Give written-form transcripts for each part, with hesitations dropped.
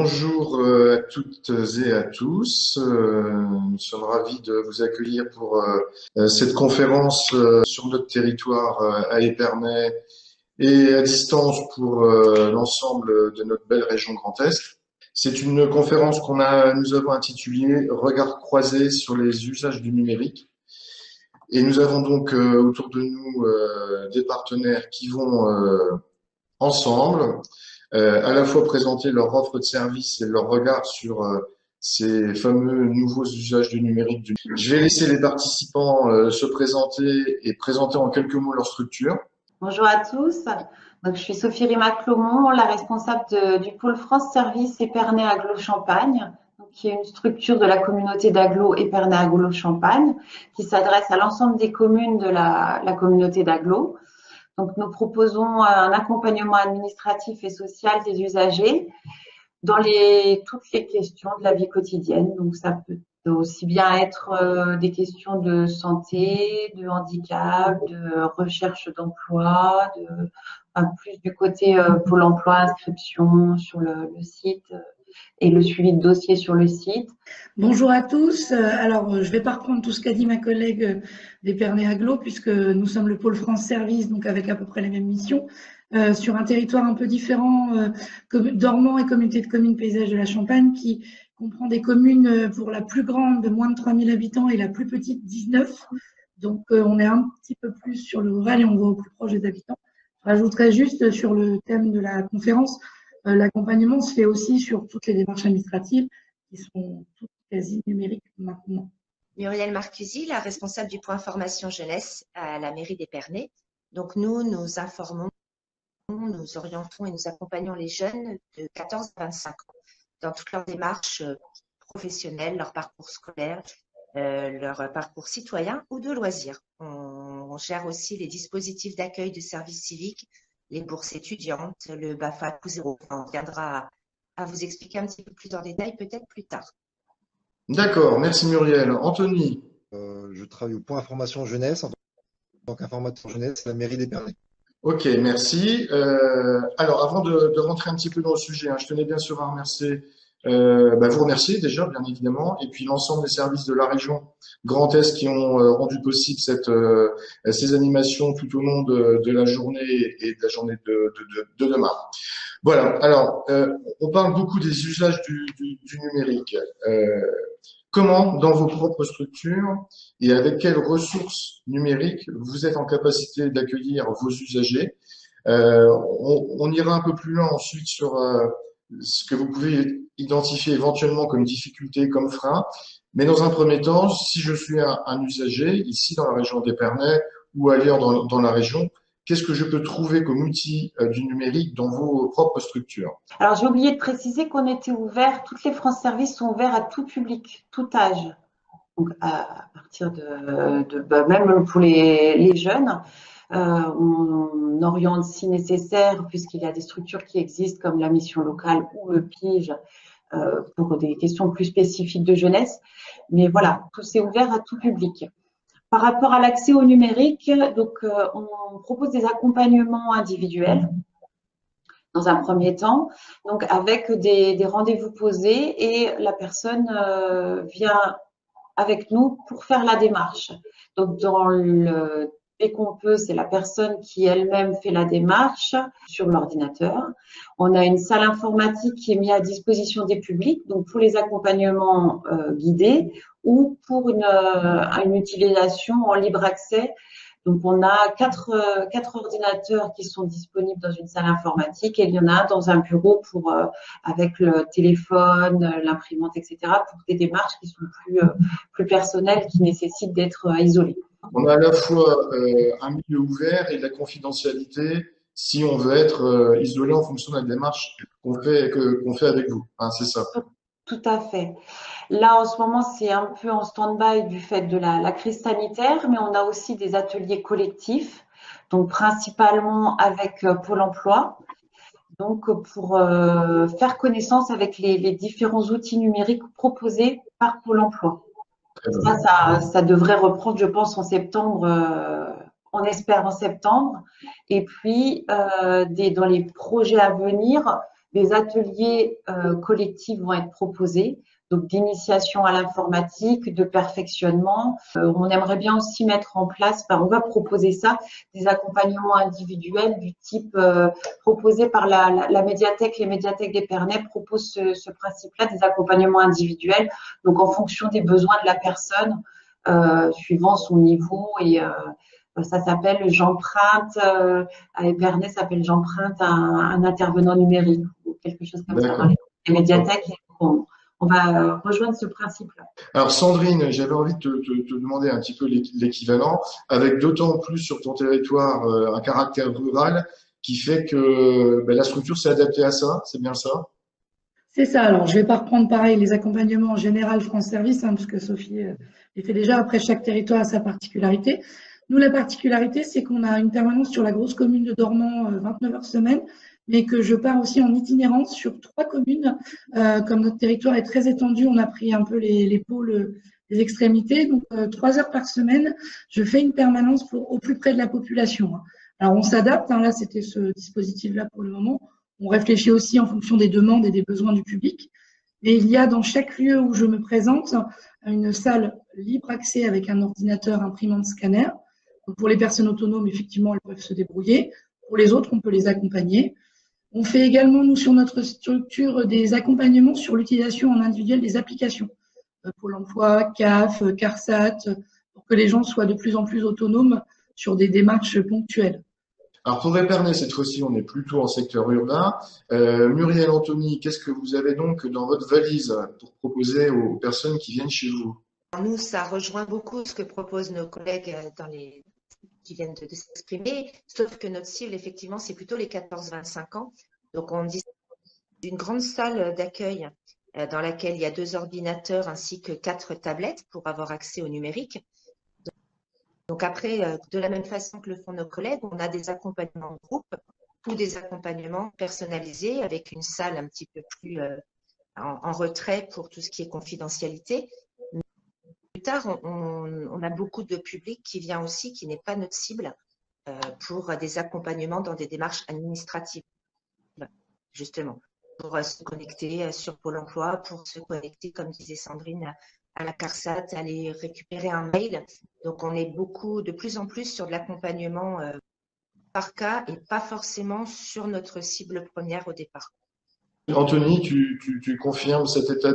Bonjour à toutes et à tous. Nous sommes ravis de vous accueillir pour cette conférence sur notre territoire à Épernay et à distance pour l'ensemble de notre belle région Grand Est. C'est une conférence nous avons intitulée Regards croisés sur les usages du numérique. Et nous avons donc autour de nous des partenaires qui vont ensemble à la fois présenter leur offre de service et leur regard sur ces fameux nouveaux usages du numérique. Je vais laisser les participants se présenter et présenter en quelques mots leur structure. Bonjour à tous. Donc, je suis Sophie Rimac-Clomont, la responsable du pôle France Service Épernay Agglo Champagne, qui est une structure de la communauté d'Agglo Épernay Agglo Champagne, qui s'adresse à l'ensemble des communes de la communauté d'Agglo. Donc, nous proposons un accompagnement administratif et social des usagers dans toutes les questions de la vie quotidienne. Donc, ça peut aussi bien être des questions de santé, de handicap, de recherche d'emploi, plus du côté Pôle emploi, inscription sur le site et le suivi de dossier sur le site. Bonjour à tous. Alors, je vais pas reprendre tout ce qu'a dit ma collègue d'Épernay Agglo, puisque nous sommes le pôle France Service, donc avec à peu près les mêmes missions, sur un territoire un peu différent, Dormans et communauté de communes paysages de la Champagne, qui comprend des communes pour la plus grande de moins de 3000 habitants et la plus petite 19. Donc, on est un petit peu plus sur le rural et on va au plus proche des habitants. Je rajouterais juste sur le thème de la conférence, l'accompagnement se fait aussi sur toutes les démarches administratives qui sont toutes quasi numériques maintenant. Muriel Marcusi, la responsable du point formation jeunesse à la mairie d'Épernay. Donc nous informons, nous orientons et nous accompagnons les jeunes de 14 à 25 ans dans toutes leurs démarches professionnelles, leur parcours scolaire, leur parcours citoyen ou de loisirs. On gère aussi les dispositifs d'accueil de services civiques, les bourses étudiantes, le BAFA coût zéro. On viendra à vous expliquer un petit peu plus en détail peut-être plus tard. D'accord, merci Muriel. Anthony. Je travaille au point information jeunesse en tant qu'informateur jeunesse à la mairie d'Épernay. Ok, merci. Alors, avant de rentrer un petit peu dans le sujet, je tenais bien sûr à vous remercier déjà, bien évidemment, et puis l'ensemble des services de la région Grand Est qui ont rendu possible ces animations tout au long de la journée et de la journée de demain. Voilà. Alors, on parle beaucoup des usages du numérique. Comment, dans vos propres structures et avec quelles ressources numériques vous êtes en capacité d'accueillir vos usagers? On ira un peu plus loin ensuite sur ce que vous pouvez identifier éventuellement comme difficulté, comme frein. Mais dans un premier temps, si je suis un usager ici dans la région d'Épernay ou ailleurs dans la région, qu'est-ce que je peux trouver comme outil du numérique dans vos propres structures? Alors, j'ai oublié de préciser qu'on était ouvert, toutes les France Services sont ouverts à tout public, tout âge. Donc, à partir même pour les jeunes, on oriente si nécessaire, puisqu'il y a des structures qui existent comme la mission locale ou le PIGE, pour des questions plus spécifiques de jeunesse. Mais voilà, tout c'est ouvert à tout public. Par rapport à l'accès au numérique, donc on propose des accompagnements individuels dans un premier temps, donc avec des rendez-vous posés et la personne vient avec nous pour faire la démarche. Donc dès qu'on peut, c'est la personne qui elle-même fait la démarche sur l'ordinateur. On a une salle informatique qui est mise à disposition des publics, donc pour les accompagnements guidés ou pour une utilisation en libre accès. Donc, on a quatre ordinateurs qui sont disponibles dans une salle informatique et il y en a dans un bureau avec le téléphone, l'imprimante, etc. pour des démarches qui sont plus personnelles, qui nécessitent d'être isolées. On a à la fois un milieu ouvert et de la confidentialité si on veut être isolé en fonction de la démarche qu'on fait avec vous. C'est ça. Tout à fait. Là, en ce moment, c'est un peu en stand-by du fait de la crise sanitaire, mais on a aussi des ateliers collectifs, donc principalement avec Pôle emploi, donc pour faire connaissance avec les différents outils numériques proposés par Pôle emploi. Ça devrait reprendre, je pense, en septembre. On espère en septembre. Et puis, dans les projets à venir, des ateliers collectifs vont être proposés, donc d'initiation à l'informatique, de perfectionnement. On aimerait bien aussi mettre en place, on va proposer ça, des accompagnements individuels du type proposé par la médiathèque. Les médiathèques d'Épernay proposent ce principe-là, des accompagnements individuels, donc en fonction des besoins de la personne, suivant son niveau. Et ça s'appelle j'emprunte, à Épernay, ça s'appelle j'emprunte un intervenant numérique ou quelque chose comme ça dans les médiathèques. On va rejoindre ce principe-là. Alors Sandrine, j'avais envie de te demander un petit peu l'équivalent, avec d'autant plus sur ton territoire un caractère rural qui fait que la structure s'est adaptée à ça, c'est bien ça? C'est ça. Alors, je vais pas reprendre pareil les accompagnements en général France Service, parce que Sophie les fait déjà. Après, chaque territoire a sa particularité. Nous, la particularité, c'est qu'on a une permanence sur la grosse commune de Dormans, 29 heures semaine, mais que je pars aussi en itinérance sur 3 communes. Comme notre territoire est très étendu, on a pris un peu les pôles, les extrémités. Donc, 3 heures par semaine, je fais une permanence au plus près de la population. Alors, on s'adapte. Là, c'était ce dispositif-là pour le moment. On réfléchit aussi en fonction des demandes et des besoins du public. Et il y a dans chaque lieu où je me présente une salle libre accès avec un ordinateur, imprimante, scanner. Donc pour les personnes autonomes, effectivement, elles peuvent se débrouiller. Pour les autres, on peut les accompagner. On fait également, nous, sur notre structure, des accompagnements sur l'utilisation en individuel des applications. Pôle emploi, CAF, CARSAT, pour que les gens soient de plus en plus autonomes sur des démarches ponctuelles. Alors pour Épernay, cette fois-ci, on est plutôt en secteur urbain. Muriel Anthony, qu'est-ce que vous avez donc dans votre valise pour proposer aux personnes qui viennent chez vous? Nous, ça rejoint beaucoup ce que proposent nos collègues qui viennent de s'exprimer, sauf que notre cible, effectivement, c'est plutôt les 14-25 ans. Donc, on dit d'une grande salle d'accueil dans laquelle il y a 2 ordinateurs ainsi que 4 tablettes pour avoir accès au numérique. Donc après, de la même façon que le font nos collègues, on a des accompagnements de groupe ou des accompagnements personnalisés avec une salle un petit peu plus en retrait pour tout ce qui est confidentialité. Mais plus tard, on a beaucoup de public qui vient aussi, qui n'est pas notre cible, pour des accompagnements dans des démarches administratives, justement, pour se connecter sur Pôle emploi, pour se connecter, comme disait Sandrine, à la CARSAT, aller récupérer un mail. Donc, on est de plus en plus sur de l'accompagnement par cas et pas forcément sur notre cible première au départ. Anthony, tu confirmes cet état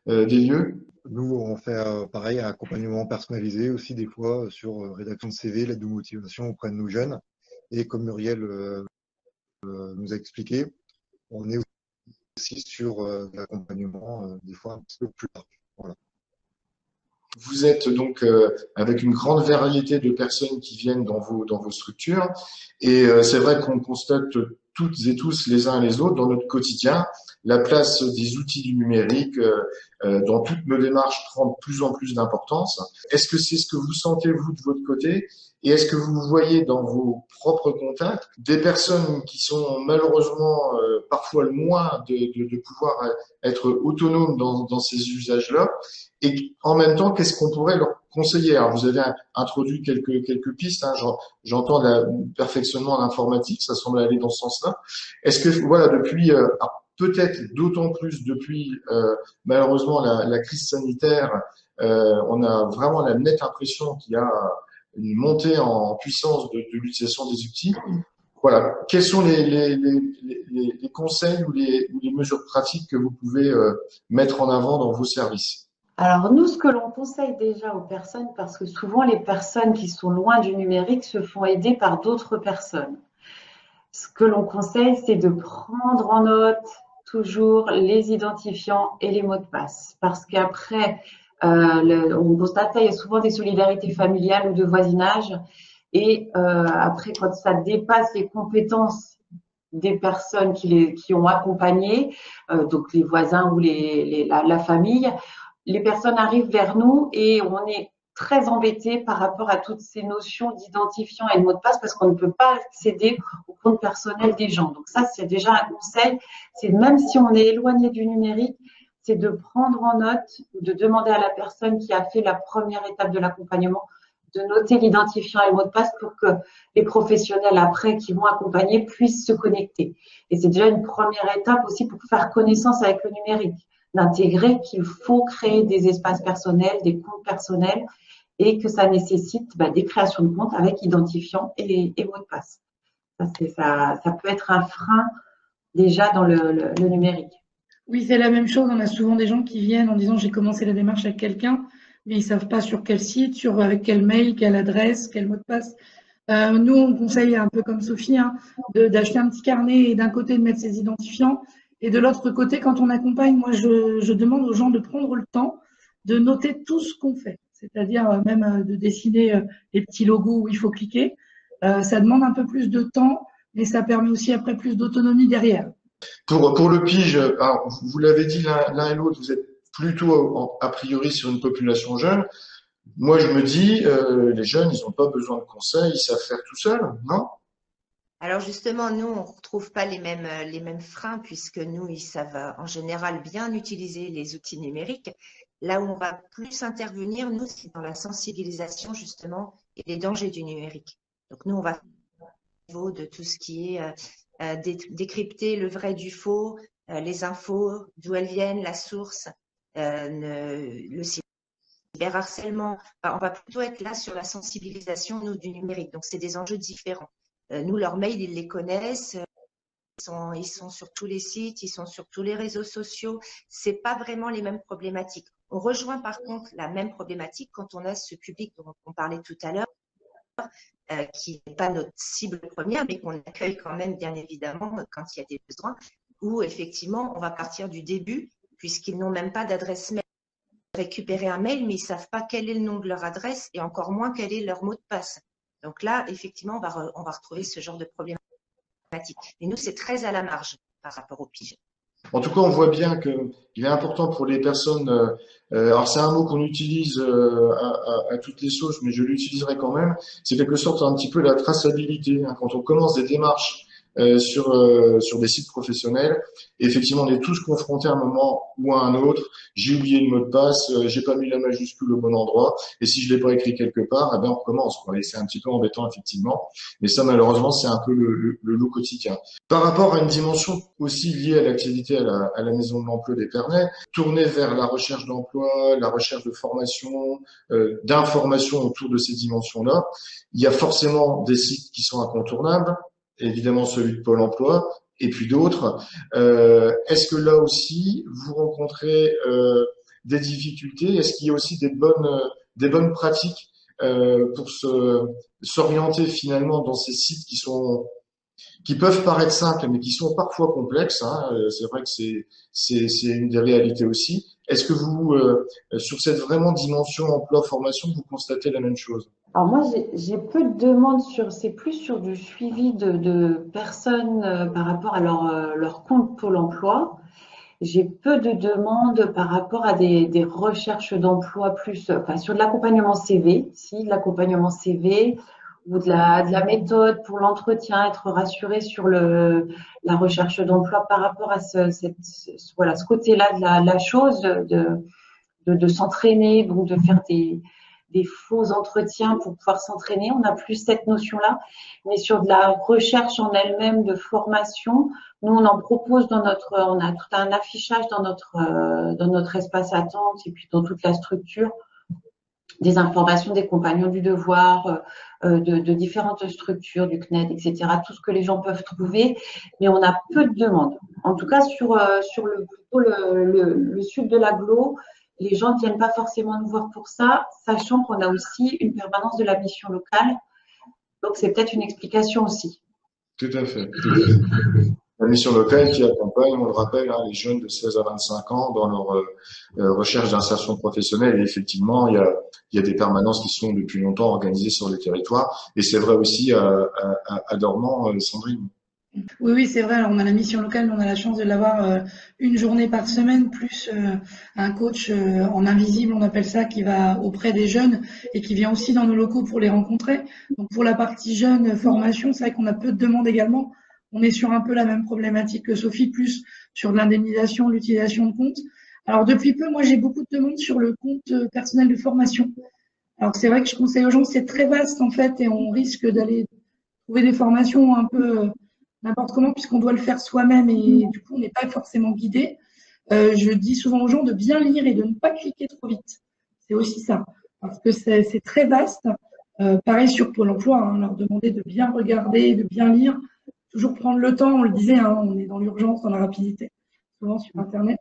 des lieux? Nous, on fait pareil, un accompagnement personnalisé aussi des fois sur rédaction de CV, l'aide de motivation auprès de nos jeunes. Et comme Muriel nous a expliqué, on est aussi sur l'accompagnement des fois un petit peu plus large. Voilà. Vous êtes donc avec une grande variété de personnes qui viennent dans vos structures et c'est vrai qu'on constate toutes et tous les uns et les autres dans notre quotidien la place des outils du numérique dans toutes nos démarches prend de plus en plus d'importance. Est-ce que c'est ce que vous sentez vous de votre côté et est-ce que vous voyez dans vos propres contacts des personnes qui sont malheureusement parfois loin de pouvoir être autonomes dans ces usages-là? Et en même temps, qu'est-ce qu'on pourrait leur conseiller? Alors, vous avez introduit quelques pistes. J'entends le perfectionnement en informatique, ça semble aller dans ce sens-là. Est-ce que, voilà, depuis, peut-être d'autant plus depuis malheureusement la crise sanitaire, on a vraiment la nette impression qu'il y a une montée en puissance de l'utilisation des outils. Voilà. Quels sont les conseils ou les mesures pratiques que vous pouvez mettre en avant dans vos services? Alors nous, ce que l'on conseille déjà aux personnes, parce que souvent les personnes qui sont loin du numérique se font aider par d'autres personnes. Ce que l'on conseille, c'est de prendre en note toujours les identifiants et les mots de passe. Parce qu'après, on constate qu'il y a souvent des solidarités familiales ou de voisinage. Et après, quand ça dépasse les compétences des personnes qui ont accompagné, donc les voisins ou la famille, les personnes arrivent vers nous et on est très embêté par rapport à toutes ces notions d'identifiant et de mot de passe parce qu'on ne peut pas accéder au compte personnel des gens. Donc ça, c'est déjà un conseil. C'est même si on est éloigné du numérique, c'est de prendre en note ou de demander à la personne qui a fait la première étape de l'accompagnement de noter l'identifiant et le mot de passe pour que les professionnels après qui vont accompagner puissent se connecter. Et c'est déjà une première étape aussi pour faire connaissance avec le numérique, d'intégrer qu'il faut créer des espaces personnels, des comptes personnels et que ça nécessite des créations de comptes avec identifiant et mot de passe. Ça peut être un frein déjà dans le numérique. Oui, c'est la même chose. On a souvent des gens qui viennent en disant j'ai commencé la démarche avec quelqu'un, mais ils savent pas sur quel site, avec quel mail, quelle adresse, quel mot de passe. Nous, on conseille un peu comme Sophie d'acheter un petit carnet et d'un côté de mettre ses identifiants et de l'autre côté, quand on accompagne, moi, je demande aux gens de prendre le temps de noter tout ce qu'on fait, c'est-à-dire même de dessiner les petits logos où il faut cliquer. Ça demande un peu plus de temps, mais ça permet aussi après plus d'autonomie derrière. Pour le pige, alors, vous l'avez dit l'un et l'autre, vous êtes plutôt a priori sur une population jeune. Moi, je me dis, les jeunes, ils n'ont pas besoin de conseils, ils savent faire tout seuls, non? Alors justement, nous, on ne retrouve pas les mêmes freins puisque nous, ils savent en général bien utiliser les outils numériques. Là où on va plus intervenir, nous, c'est dans la sensibilisation justement et les dangers du numérique. Donc nous, on va au niveau de tout ce qui est décrypter le vrai du faux, les infos, d'où elles viennent, la source, le cyberharcèlement. Enfin, on va plutôt être là sur la sensibilisation, nous, du numérique. Donc c'est des enjeux différents. Nous, leurs mails, ils les connaissent. Ils sont sur tous les sites, ils sont sur tous les réseaux sociaux. C'est pas vraiment les mêmes problématiques. On rejoint par contre la même problématique quand on a ce public dont on parlait tout à l'heure, qui n'est pas notre cible première, mais qu'on accueille quand même bien évidemment quand il y a des besoins, où effectivement on va partir du début, puisqu'ils n'ont même pas d'adresse mail. Récupérer un mail, mais ils savent pas quel est le nom de leur adresse et encore moins quel est leur mot de passe. Donc là, effectivement, on va retrouver ce genre de problématique. Et nous, c'est très à la marge par rapport au pige. En tout cas, on voit bien qu'il est important pour les personnes. Alors, c'est un mot qu'on utilise à toutes les sauces, mais je l'utiliserai quand même. C'est quelque sorte un petit peu la traçabilité. Quand on commence des démarches sur des sites professionnels, et effectivement, on est tous confrontés à un moment ou à un autre. J'ai oublié le mot de passe, j'ai pas mis la majuscule au bon endroit, et si je l'ai pas écrit quelque part, on recommence, quoi. Et c'est un petit peu embêtant, effectivement. Mais ça, malheureusement, c'est un peu le lot quotidien. Par rapport à une dimension aussi liée à l'activité à la Maison de l'Emploi d'Épernay, tournée vers la recherche d'emploi, la recherche de formation, d'informations autour de ces dimensions-là, il y a forcément des sites qui sont incontournables, évidemment celui de Pôle emploi, et puis d'autres. Est-ce que là aussi, vous rencontrez des difficultés? Est-ce qu'il y a aussi des bonnes pratiques pour s'orienter finalement dans ces sites qui peuvent paraître simples, mais qui sont parfois complexes, c'est vrai que c'est une des réalités aussi. Est-ce que vous, sur cette vraiment dimension emploi-formation, vous constatez la même chose? Alors moi, j'ai peu de demandes c'est plus sur du suivi de personnes par rapport à leur compte Pôle emploi. J'ai peu de demandes par rapport à des recherches d'emploi enfin sur de l'accompagnement CV, si de l'accompagnement CV ou de la méthode pour l'entretien, être rassuré sur la recherche d'emploi par rapport à ce côté-là de la chose, de s'entraîner, donc de faire des faux entretiens pour pouvoir s'entraîner. On n'a plus cette notion-là. Mais sur de la recherche en elle-même, de formation, nous, on en propose on a tout un affichage dans notre espace attente et puis dans toute la structure, des informations des compagnons du devoir, de différentes structures, du CNED, etc., tout ce que les gens peuvent trouver, mais on a peu de demandes. En tout cas, sur le sud de l'agglo, les gens ne viennent pas forcément nous voir pour ça, sachant qu'on a aussi une permanence de la mission locale. Donc, c'est peut-être une explication aussi. Tout à fait. La mission locale qui accompagne, on le rappelle, les jeunes de 16 à 25 ans dans leur recherche d'insertion professionnelle. Et effectivement, il y a des permanences qui sont depuis longtemps organisées sur le territoire. Et c'est vrai aussi à Dormans, Sandrine. Oui, c'est vrai. Alors, on a la mission locale, mais on a la chance de l'avoir une journée par semaine, plus un coach en invisible, on appelle ça, qui va auprès des jeunes et qui vient aussi dans nos locaux pour les rencontrer. Donc, pour la partie jeune formation, c'est vrai qu'on a peu de demandes également. On est sur un peu la même problématique que Sophie, plus sur l'indemnisation, l'utilisation de comptes. Alors, depuis peu, moi, j'ai beaucoup de demandes sur le compte personnel de formation. Alors c'est vrai que je conseille aux gens, c'est très vaste en fait, et on risque d'aller trouver des formations un peu n'importe comment, puisqu'on doit le faire soi-même et du coup on n'est pas forcément guidé. Je dis souvent aux gens de bien lire et de ne pas cliquer trop vite. C'est aussi ça, parce que c'est très vaste. Pareil sur Pôle emploi, hein, leur demander de bien regarder, de bien lire, toujours prendre le temps, on le disait, hein, on est dans l'urgence, dans la rapidité, souvent sur Internet.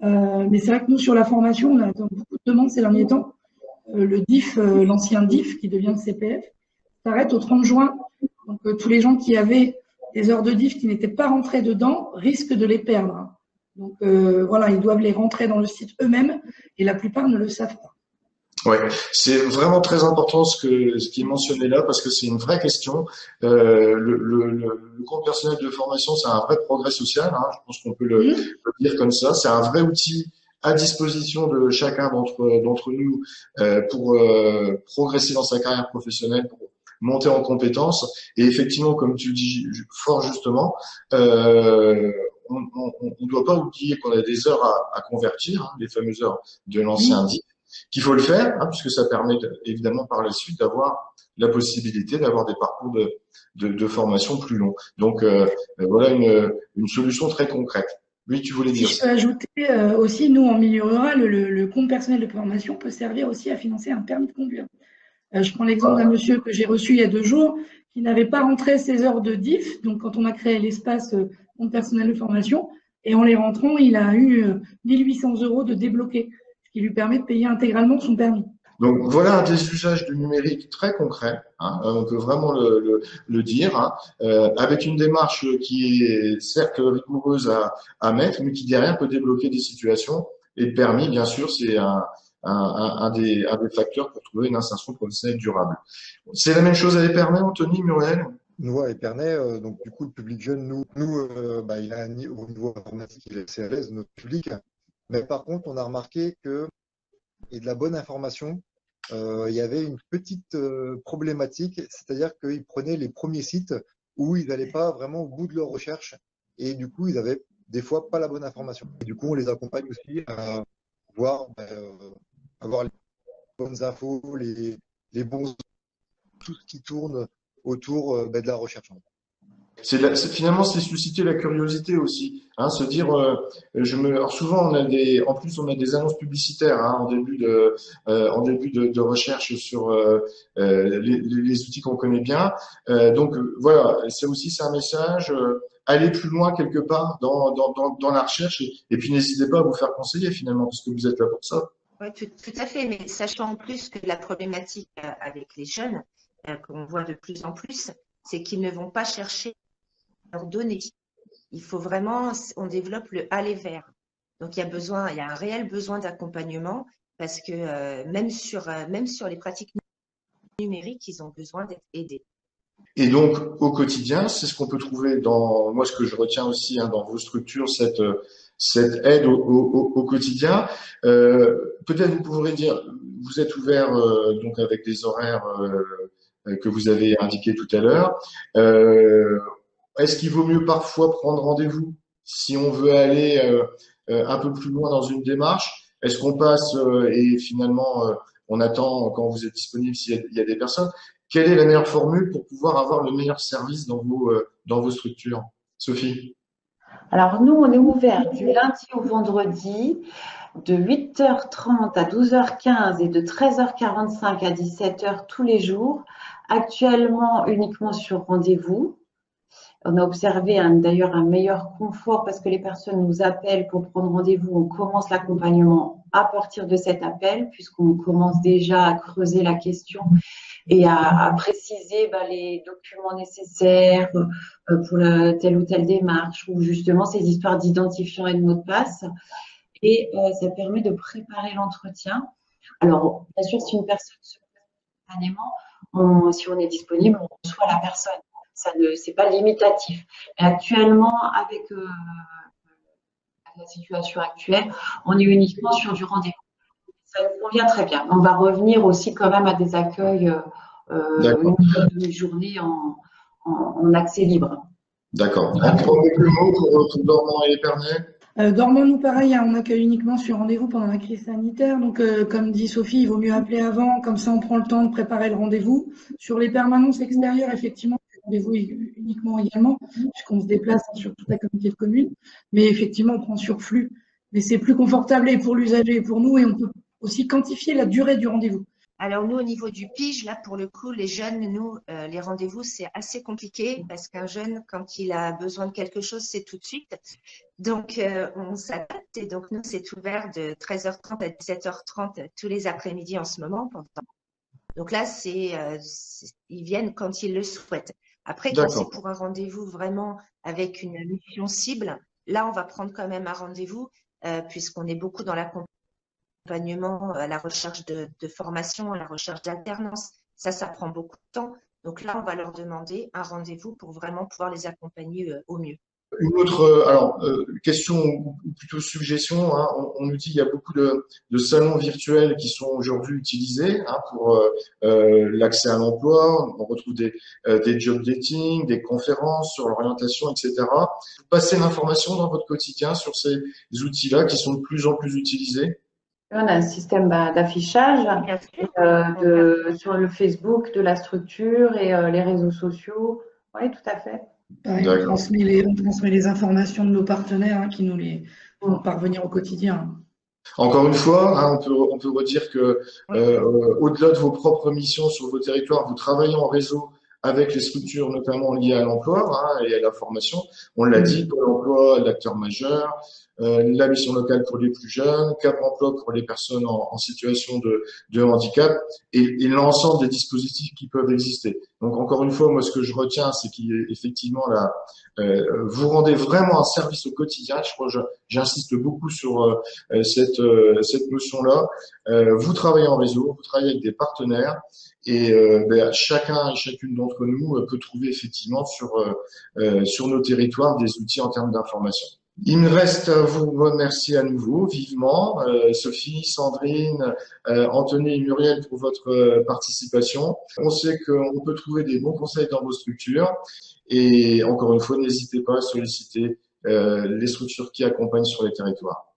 Mais c'est vrai que nous, sur la formation, on a beaucoup de demandes ces derniers temps. Le DIF, l'ancien DIF qui devient le CPF, s'arrête au 30 juin. Donc tous les gens qui avaient des heures de DIF qui n'étaient pas rentrées dedans risquent de les perdre. Donc voilà, ils doivent les rentrer dans le site eux-mêmes et la plupart ne le savent pas. Ouais, c'est vraiment très important ce qui est mentionné là parce que c'est une vraie question. Le compte personnel de formation, c'est un vrai progrès social, hein, je pense qu'on peut le dire comme ça. C'est un vrai outil à disposition de chacun d'entre nous pour progresser dans sa carrière professionnelle, pour monter en compétences. Et effectivement, comme tu dis fort justement, on ne doit pas oublier qu'on a des heures à convertir, hein, les fameuses heures de l'ancien DIF, qu'il faut le faire, hein, puisque ça permet évidemment par la suite d'avoir la possibilité d'avoir des parcours de formation plus longs. Donc voilà une solution très concrète. Oui, tu voulais dire. Si je peux ajouter aussi, nous en milieu rural, le compte personnel de formation peut servir aussi à financer un permis de conduire. Je prends l'exemple d'un monsieur que j'ai reçu il y a 2 jours qui n'avait pas rentré ses heures de DIF, donc quand on a créé l'espace compte personnel de formation, et en les rentrant, il a eu 1 800 € de débloqué, ce qui lui permet de payer intégralement son permis. Donc voilà des usages du numérique très concrets, hein, on peut vraiment le dire, hein, avec une démarche qui est certes rigoureuse à mettre, mais qui derrière peut débloquer des situations. Et le permis, bien sûr, c'est un des facteurs pour trouver une insertion professionnelle durable. C'est la même chose à Épernay, Anthony, Muriel? Nous, à Épernay, donc du coup, le public jeune, il a au niveau informatique, il est assez à l'aise, notre public. Mais par contre, on a remarqué que, et de la bonne information, il y avait une petite problématique, c'est-à-dire qu'ils prenaient les premiers sites où ils n'allaient pas vraiment au bout de leur recherche et du coup, ils avaient des fois pas la bonne information. Et du coup, on les accompagne aussi à voir, avoir les bonnes infos, les bons, tout ce qui tourne autour de la recherche. Finalement, c'est susciter la curiosité aussi, hein, se dire, alors souvent on a on a des annonces publicitaires, hein, en début de recherche sur les outils qu'on connaît bien. Donc voilà, c'est un message. Aller plus loin quelque part dans la recherche et puis n'hésitez pas à vous faire conseiller finalement parce que vous êtes là pour ça. Oui, tout à fait, mais sachant en plus que la problématique avec les jeunes, qu'on voit de plus en plus, c'est qu'ils ne vont pas chercher leurs données. Il faut vraiment, on développe le aller vers. Donc, il y a un réel besoin d'accompagnement parce que même sur les pratiques numériques, ils ont besoin d'être aidés. Et donc, au quotidien, c'est ce qu'on peut trouver moi, ce que je retiens aussi, hein, dans vos structures, cette aide au quotidien. Peut-être vous pourrez dire, vous êtes ouvert donc avec des horaires que vous avez indiqués tout à l'heure. Est-ce qu'il vaut mieux parfois prendre rendez-vous si on veut aller un peu plus loin dans une démarche? Est-ce qu'on passe et finalement on attend quand vous êtes disponible s'il y a des personnes? Quelle est la meilleure formule pour pouvoir avoir le meilleur service dans vos structures? Sophie? Alors nous, on est ouvert du lundi au vendredi de 8h30 à 12h15 et de 13h45 à 17h tous les jours, actuellement uniquement sur rendez-vous. On a observé d'ailleurs un meilleur confort parce que les personnes nous appellent pour prendre rendez-vous. On commence l'accompagnement à partir de cet appel puisqu'on commence déjà à creuser la question et à préciser les documents nécessaires pour telle ou telle démarche ou justement ces histoires d'identifiant et de mot de passe. Et ça permet de préparer l'entretien. Alors, bien sûr, si une personne se présente spontanément, si on est disponible, on reçoit la personne. C'est pas limitatif. Et actuellement, avec la situation actuelle, on est uniquement sur du rendez-vous. Ça nous convient très bien. On va revenir aussi quand même à des accueils une demi-journée en accès libre. D'accord. Un quelques mots pour Dormant et Épernay. Dormant, nous, pareil, hein, on accueille uniquement sur rendez-vous pendant la crise sanitaire. Donc, comme dit Sophie, il vaut mieux appeler avant, comme ça on prend le temps de préparer le rendez-vous. Sur les permanences extérieures, effectivement, rendez-vous uniquement également, puisqu'on se déplace sur toute la communauté de communes. Mais effectivement, on prend sur flux. Mais c'est plus confortable et pour l'usager et pour nous, et on peut aussi quantifier la durée du rendez-vous. Alors nous, au niveau du PIGE, là, pour le coup, les jeunes, nous, les rendez-vous, c'est assez compliqué parce qu'un jeune, quand il a besoin de quelque chose, c'est tout de suite. Donc, on s'adapte et donc nous, c'est ouvert de 13h30 à 17h30 tous les après-midi en ce moment. Donc là, ils viennent quand ils le souhaitent. Après, quand c'est pour un rendez-vous vraiment avec une mission cible, là, on va prendre quand même un rendez-vous puisqu'on est beaucoup dans l'accompagnement, à la recherche de formation, à la recherche d'alternance. Ça prend beaucoup de temps. Donc là, on va leur demander un rendez-vous pour vraiment pouvoir les accompagner au mieux. Une autre question ou plutôt suggestion, hein, on nous dit qu'il y a beaucoup de salons virtuels qui sont aujourd'hui utilisés pour l'accès à l'emploi. On retrouve des job dating, des conférences sur l'orientation, etc. Vous passez l'information dans votre quotidien sur ces outils-là qui sont de plus en plus utilisés. On a un système d'affichage sur le Facebook de la structure et les réseaux sociaux. Oui, tout à fait. Pareil, on transmet les informations de nos partenaires qui nous les font parvenir au quotidien. Encore une fois, on peut redire que au-delà de vos propres missions sur vos territoires, vous travaillez en réseau avec les structures notamment liées à l'emploi et à la formation. On l'a dit, Pôle emploi, l'acteur majeur, la mission locale pour les plus jeunes, Cap emploi pour les personnes en situation de handicap et l'ensemble des dispositifs qui peuvent exister. Donc encore une fois, moi ce que je retiens, c'est qu'effectivement là, vous rendez vraiment un service au quotidien. Je crois que j'insiste beaucoup sur cette notion-là. Vous travaillez en réseau, vous travaillez avec des partenaires. Et chacun et chacune d'entre nous peut trouver effectivement sur nos territoires des outils en termes d'information. Il me reste à vous remercier à nouveau vivement, Sophie, Sandrine, Anthony et Muriel pour votre participation. On sait qu'on peut trouver des bons conseils dans vos structures et encore une fois, n'hésitez pas à solliciter les structures qui accompagnent sur les territoires.